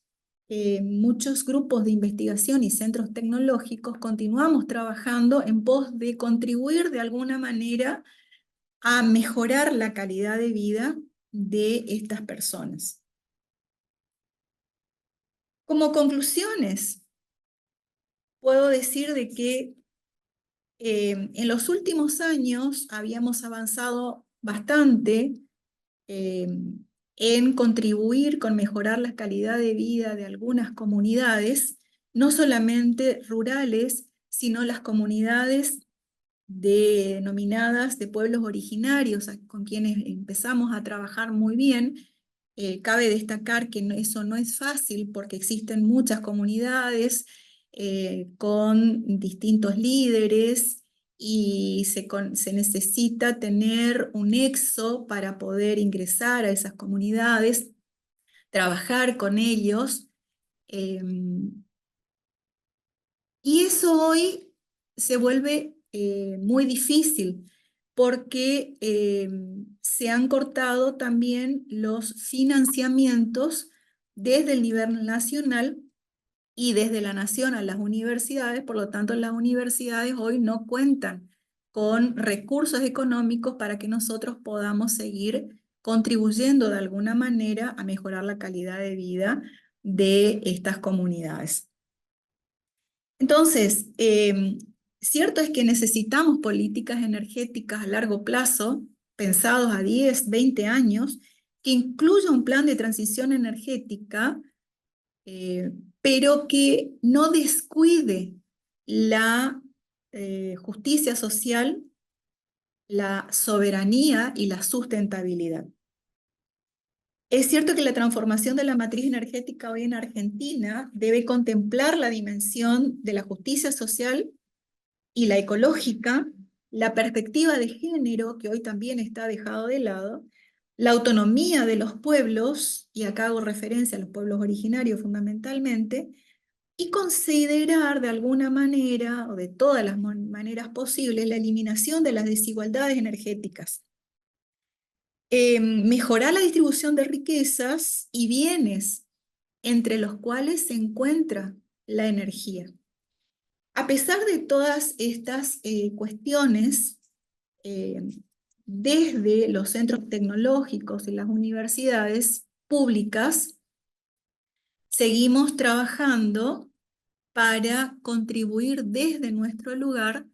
muchos grupos de investigación y centros tecnológicos continuamos trabajando en pos de contribuir de alguna manera a mejorar la calidad de vida de estas personas. Como conclusiones, puedo decir de que en los últimos años habíamos avanzado bastante en contribuir con mejorar la calidad de vida de algunas comunidades, no solamente rurales, sino las comunidades denominadas de pueblos originarios, con quienes empezamos a trabajar muy bien. Cabe destacar que eso no es fácil porque existen muchas comunidades con distintos líderes y se necesita tener un nexo para poder ingresar a esas comunidades, trabajar con ellos. Y eso hoy se vuelve muy difícil porque se han cortado también los financiamientos desde el nivel nacional y desde la nación a las universidades. Por lo tanto, las universidades hoy no cuentan con recursos económicos para que nosotros podamos seguir contribuyendo de alguna manera a mejorar la calidad de vida de estas comunidades. Entonces, cierto es que necesitamos políticas energéticas a largo plazo, pensados a 10, 20 años, que incluya un plan de transición energética, pero que no descuide la justicia social, la soberanía y la sustentabilidad. Es cierto que la transformación de la matriz energética hoy en Argentina debe contemplar la dimensión de la justicia social y la ecológica, la perspectiva de género, que hoy también está dejado de lado, la autonomía de los pueblos, y acá hago referencia a los pueblos originarios fundamentalmente, y considerar de alguna manera, o de todas las maneras posibles, la eliminación de las desigualdades energéticas. Mejorar la distribución de riquezas y bienes entre los cuales se encuentra la energía. A pesar de todas estas cuestiones, desde los centros tecnológicos y las universidades públicas, seguimos trabajando para contribuir desde nuestro lugar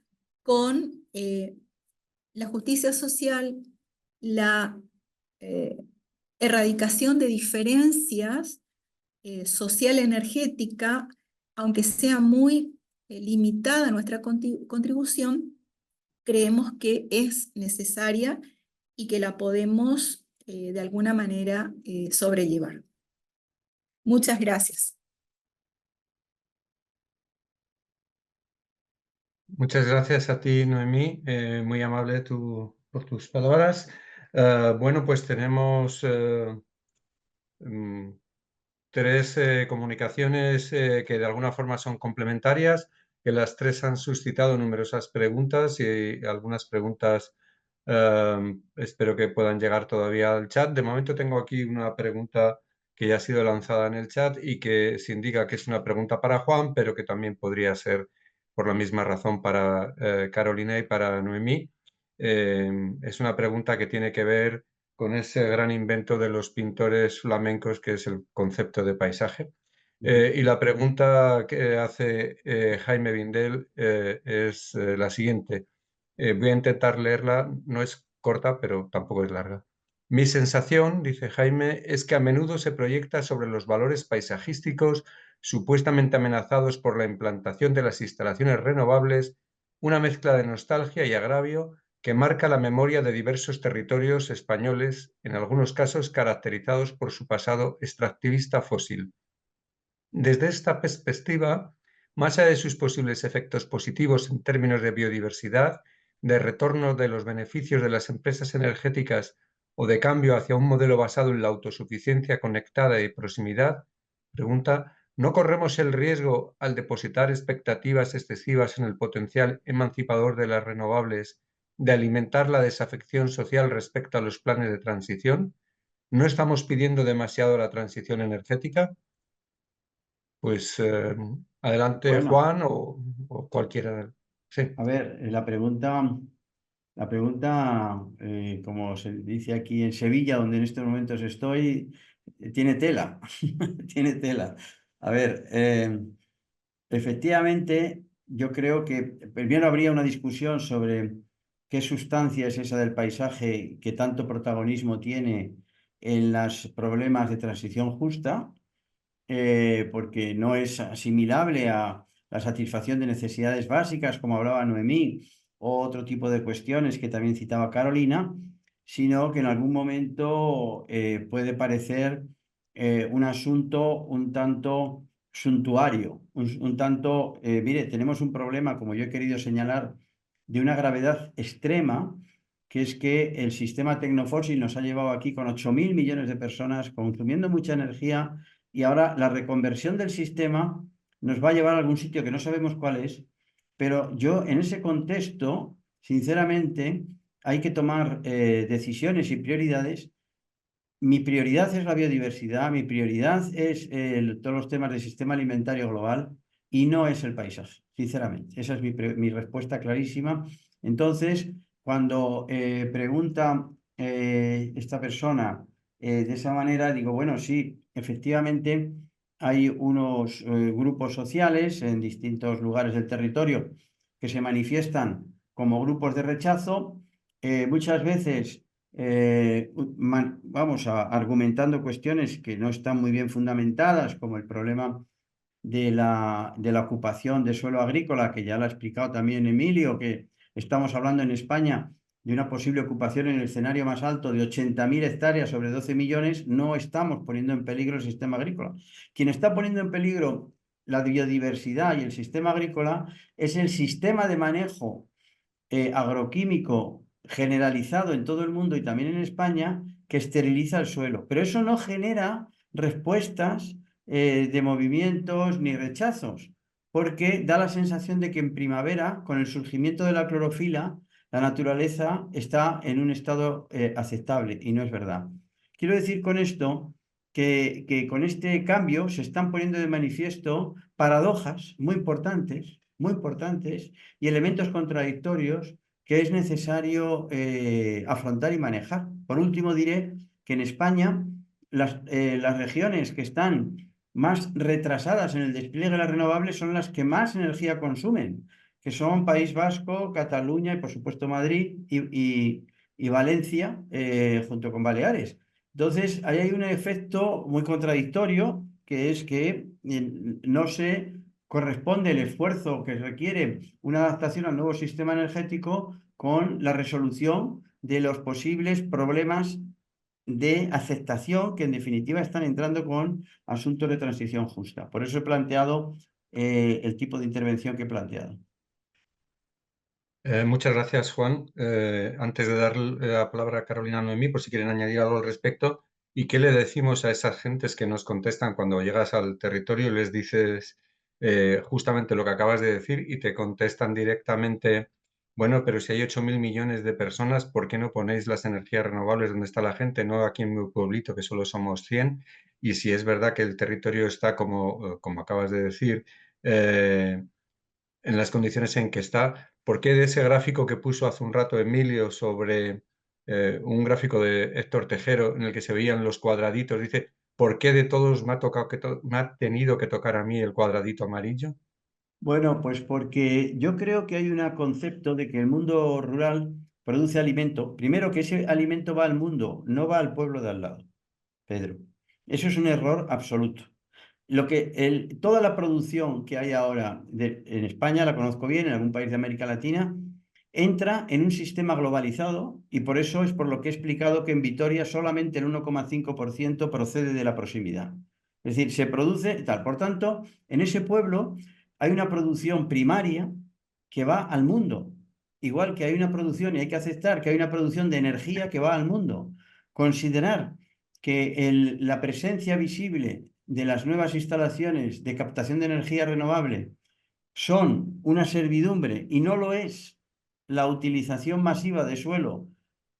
con la justicia social, la erradicación de diferencias social energética, aunque sea muy limitada nuestra contribución, creemos que es necesaria y que la podemos de alguna manera sobrellevar. Muchas gracias. Muchas gracias a ti, Noemí, muy amable por tus palabras. Bueno, pues tenemos tres comunicaciones que de alguna forma son complementarias, que las tres han suscitado numerosas preguntas y algunas preguntas espero que puedan llegar todavía al chat. De momento tengo aquí una pregunta que ya ha sido lanzada en el chat y que se indica que es una pregunta para Juan, pero que también podría ser por la misma razón para Carolina y para Noemí. Es una pregunta que tiene que ver con ese gran invento de los pintores flamencos que es el concepto de paisaje. Y la pregunta que hace Jaime Vindel es la siguiente. Voy a intentar leerla, no es corta, pero tampoco es larga. Mi sensación, dice Jaime, es que a menudo se proyecta sobre los valores paisajísticos supuestamente amenazados por la implantación de las instalaciones renovables una mezcla de nostalgia y agravio que marca la memoria de diversos territorios españoles, en algunos casos caracterizados por su pasado extractivista fósil. Desde esta perspectiva, más allá de sus posibles efectos positivos en términos de biodiversidad, de retorno de los beneficios de las empresas energéticas o de cambio hacia un modelo basado en la autosuficiencia conectada y proximidad, pregunta, ¿no corremos el riesgo al depositar expectativas excesivas en el potencial emancipador de las renovables de alimentar la desafección social respecto a los planes de transición? ¿No estamos pidiendo demasiado la transición energética? Pues adelante, Bueno, Juan, o cualquiera. Sí. a ver, como se dice aquí en Sevilla, donde en estos momentos estoy, tiene tela, tiene tela. A ver, efectivamente, yo creo que primero habría una discusión sobre qué sustancia es esa del paisaje que tanto protagonismo tiene en los problemas de transición justa. porque no es asimilable a la satisfacción de necesidades básicas, como hablaba Noemí, o otro tipo de cuestiones que también citaba Carolina, sino que en algún momento puede parecer un asunto un tanto suntuario, un tanto, mire, tenemos un problema, como yo he querido señalar, de una gravedad extrema, que es que el sistema tecnofósil nos ha llevado aquí con 8.000 millones de personas consumiendo mucha energía y ahora la reconversión del sistema nos va a llevar a algún sitio que no sabemos cuál es, pero yo en ese contexto, sinceramente, hay que tomar decisiones y prioridades. Mi prioridad es la biodiversidad, mi prioridad es todos los temas del sistema alimentario global y no es el paisaje, sinceramente. Esa es mi respuesta clarísima. Entonces, cuando pregunta esta persona de esa manera, digo, bueno, sí, efectivamente hay unos grupos sociales en distintos lugares del territorio que se manifiestan como grupos de rechazo. Muchas veces vamos argumentando cuestiones que no están muy bien fundamentadas, como el problema de la ocupación de suelo agrícola, que ya lo ha explicado también Emilio, que estamos hablando en España de una posible ocupación en el escenario más alto de 80.000 hectáreas sobre 12 millones, no estamos poniendo en peligro el sistema agrícola. Quien está poniendo en peligro la biodiversidad y el sistema agrícola es el sistema de manejo agroquímico generalizado en todo el mundo y también en España que esteriliza el suelo. Pero eso no genera respuestas de movimientos ni rechazos, porque da la sensación de que en primavera, con el surgimiento de la clorofila, la naturaleza está en un estado aceptable y no es verdad. Quiero decir con esto que con este cambio se están poniendo de manifiesto paradojas muy importantes y elementos contradictorios que es necesario afrontar y manejar. Por último, diré que en España las regiones que están más retrasadas en el despliegue de las renovables son las que más energía consumen, que son País Vasco, Cataluña y, por supuesto, Madrid y Valencia, junto con Baleares. Entonces, ahí hay un efecto muy contradictorio, que es que no se corresponde el esfuerzo que requiere una adaptación al nuevo sistema energético con la resolución de los posibles problemas de aceptación que en definitiva están entrando con asuntos de transición justa. Por eso he planteado el tipo de intervención que he planteado. Muchas gracias, Juan. Antes de dar la palabra a Carolina Noemí, por si quieren añadir algo al respecto, ¿y qué le decimos a esas gentes que nos contestan cuando llegas al territorio y les dices justamente lo que acabas de decir y te contestan directamente, bueno, pero si hay 8.000 millones de personas, ¿por qué no ponéis las energías renovables donde está la gente, no aquí en mi pueblito, que solo somos 100? Y si es verdad que el territorio está, como acabas de decir, en las condiciones en que está, ¿por qué de ese gráfico que puso hace un rato Emilio sobre un gráfico de Héctor Tejero en el que se veían los cuadraditos, dice, ¿por qué de todos me ha tocado me ha tenido que tocar a mí el cuadradito amarillo? Bueno, pues porque yo creo que hay un concepto de que el mundo rural produce alimento. Primero, que ese alimento va al mundo, no va al pueblo de al lado, Pedro. Eso es un error absoluto. Toda la producción que hay ahora en España, la conozco bien, en algún país de América Latina, entra en un sistema globalizado y por eso es por lo que he explicado que en Vitoria solamente el 1,5% procede de la proximidad. Es decir, se produce tal. Por tanto, en ese pueblo hay una producción primaria que va al mundo. Igual que hay una producción, y hay que aceptar que hay una producción de energía que va al mundo. Considerar que la presencia visible de las nuevas instalaciones de captación de energía renovable son una servidumbre y no lo es la utilización masiva de suelo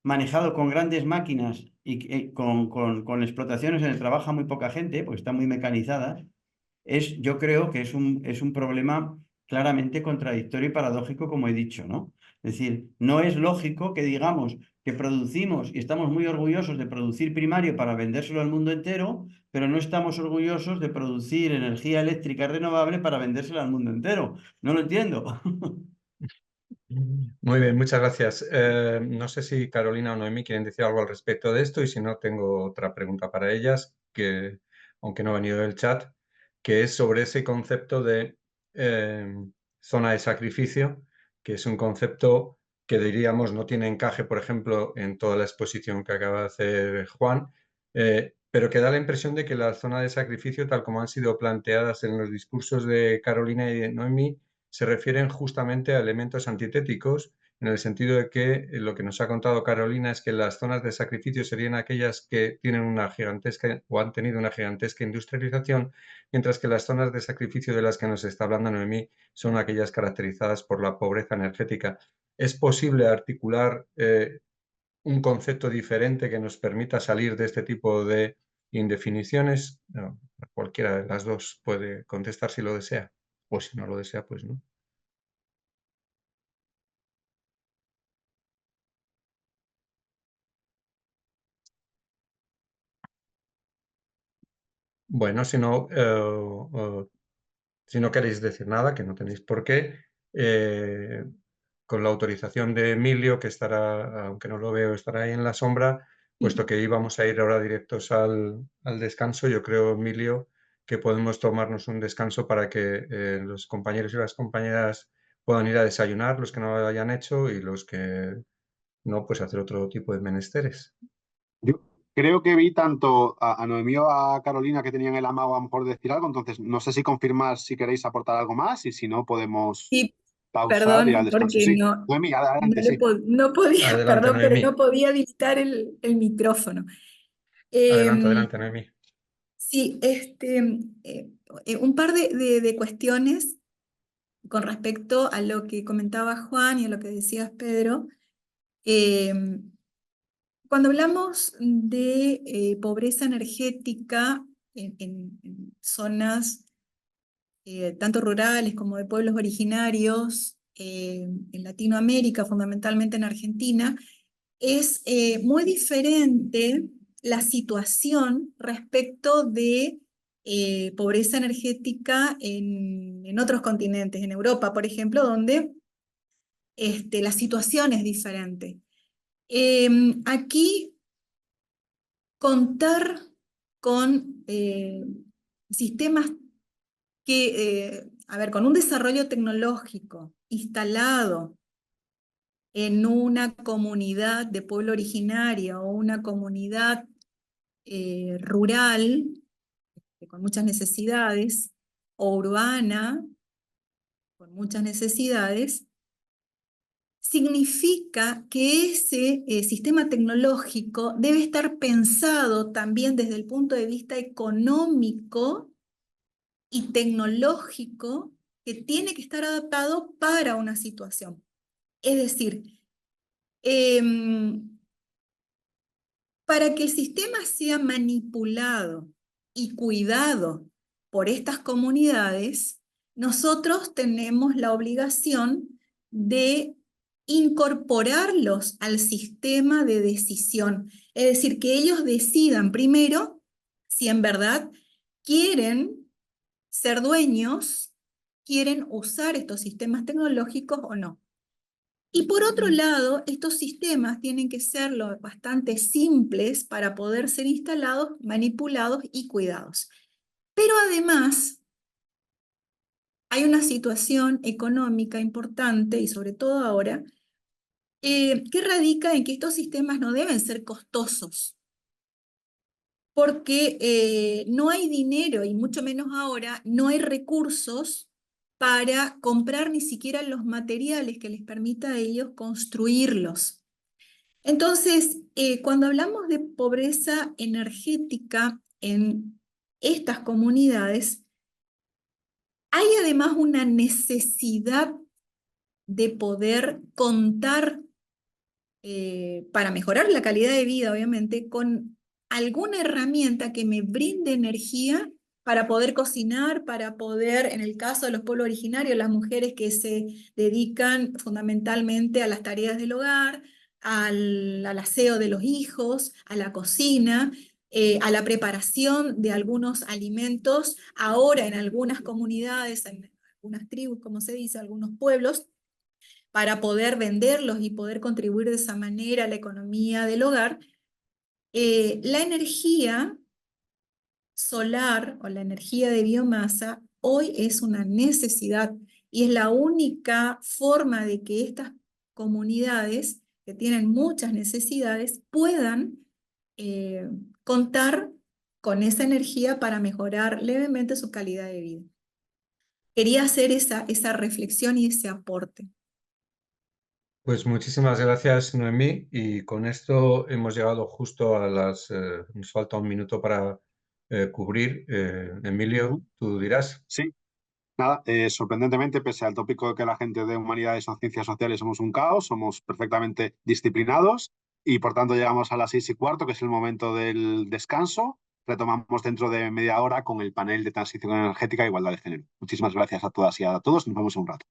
manejado con grandes máquinas y con explotaciones en el que trabaja muy poca gente, porque están muy mecanizadas, yo creo que es un problema claramente contradictorio y paradójico, como he dicho, ¿no? Es decir, no es lógico que digamos que producimos y estamos muy orgullosos de producir primario para vendérselo al mundo entero, pero no estamos orgullosos de producir energía eléctrica renovable para vendérsela al mundo entero. No lo entiendo. Muy bien, muchas gracias. No sé si Carolina o Noemí quieren decir algo al respecto de esto y si no, tengo otra pregunta para ellas, que aunque no ha venido del chat, que es sobre ese concepto de zona de sacrificio, que es un concepto que diríamos no tiene encaje, por ejemplo, en toda la exposición que acaba de hacer Juan, pero que da la impresión de que la zona de sacrificio, tal como han sido planteadas en los discursos de Carolina y de Noemí, se refieren justamente a elementos antitéticos, en el sentido de que lo que nos ha contado Carolina es que las zonas de sacrificio serían aquellas que tienen una gigantesca o han tenido una gigantesca industrialización, mientras que las zonas de sacrificio de las que nos está hablando Noemí son aquellas caracterizadas por la pobreza energética. ¿Es posible articular un concepto diferente que nos permita salir de este tipo de indefiniciones? No, cualquiera de las dos puede contestar si lo desea, o si no lo desea, pues no. Bueno, si no queréis decir nada, que no tenéis por qué, con la autorización de Emilio, que estará, aunque no lo veo, estará ahí en la sombra, puesto que íbamos a ir ahora directos al descanso, yo creo, Emilio, que podemos tomarnos un descanso para que los compañeros y las compañeras puedan ir a desayunar, los que no lo hayan hecho, y los que no, pues hacer otro tipo de menesteres. Yo creo que vi tanto a Noemí o a Carolina que tenían el amago a lo mejor de decir algo, entonces no sé si confirmar si queréis aportar algo más y si no podemos Sí, pausar y ir al perdón, descanso. porque Sí, Noemí, adelante, sí. no podía, Adelante, perdón, pero Noemí. no podía habilitar el micrófono. Adelante, Em, adelante, Noemí. sí, un par de cuestiones con respecto a lo que comentaba Juan y a lo que decías, Pedro. Cuando hablamos de pobreza energética en zonas tanto rurales como de pueblos originarios, en Latinoamérica, fundamentalmente en Argentina, es muy diferente la situación respecto de pobreza energética en otros continentes, en Europa, por ejemplo, donde la situación es diferente. Aquí contar con sistemas con un desarrollo tecnológico instalado en una comunidad de pueblo originario o una comunidad rural con muchas necesidades, o urbana con muchas necesidades, significa que ese sistema tecnológico debe estar pensado también desde el punto de vista económico y tecnológico, que tiene que estar adaptado para una situación. Es decir, para que el sistema sea manipulado y cuidado por estas comunidades, nosotros tenemos la obligación de incorporarlos al sistema de decisión. Es decir, que ellos decidan primero si en verdad quieren ser dueños, quieren usar estos sistemas tecnológicos o no. Y por otro lado, estos sistemas tienen que ser bastante simples para poder ser instalados, manipulados y cuidados. Pero además, hay una situación económica importante, y sobre todo ahora, que radica en que estos sistemas no deben ser costosos, porque no hay dinero, y mucho menos ahora, no hay recursos para comprar ni siquiera los materiales que les permita a ellos construirlos. Entonces, cuando hablamos de pobreza energética en estas comunidades, hay además una necesidad de poder contar, para mejorar la calidad de vida, obviamente, con alguna herramienta que me brinde energía para poder cocinar, para poder, en el caso de los pueblos originarios, las mujeres que se dedican fundamentalmente a las tareas del hogar, al aseo de los hijos, a la cocina, a la preparación de algunos alimentos, ahora en algunas comunidades, en algunas tribus, como se dice, algunos pueblos, para poder venderlos y poder contribuir de esa manera a la economía del hogar. La energía solar o la energía de biomasa hoy es una necesidad y es la única forma de que estas comunidades que tienen muchas necesidades puedan contar con esa energía para mejorar levemente su calidad de vida. Quería hacer esa reflexión y ese aporte. Pues muchísimas gracias, Noemí, y con esto hemos llegado justo a nos falta un minuto para cubrir. Emilio, tú dirás. Sí, nada, sorprendentemente, pese al tópico de que la gente de humanidades o ciencias sociales somos un caos, somos perfectamente disciplinados y por tanto llegamos a las 6:15, que es el momento del descanso. Retomamos dentro de media hora con el panel de transición energética e igualdad de género. Muchísimas gracias a todas y a todos. Nos vemos en un rato.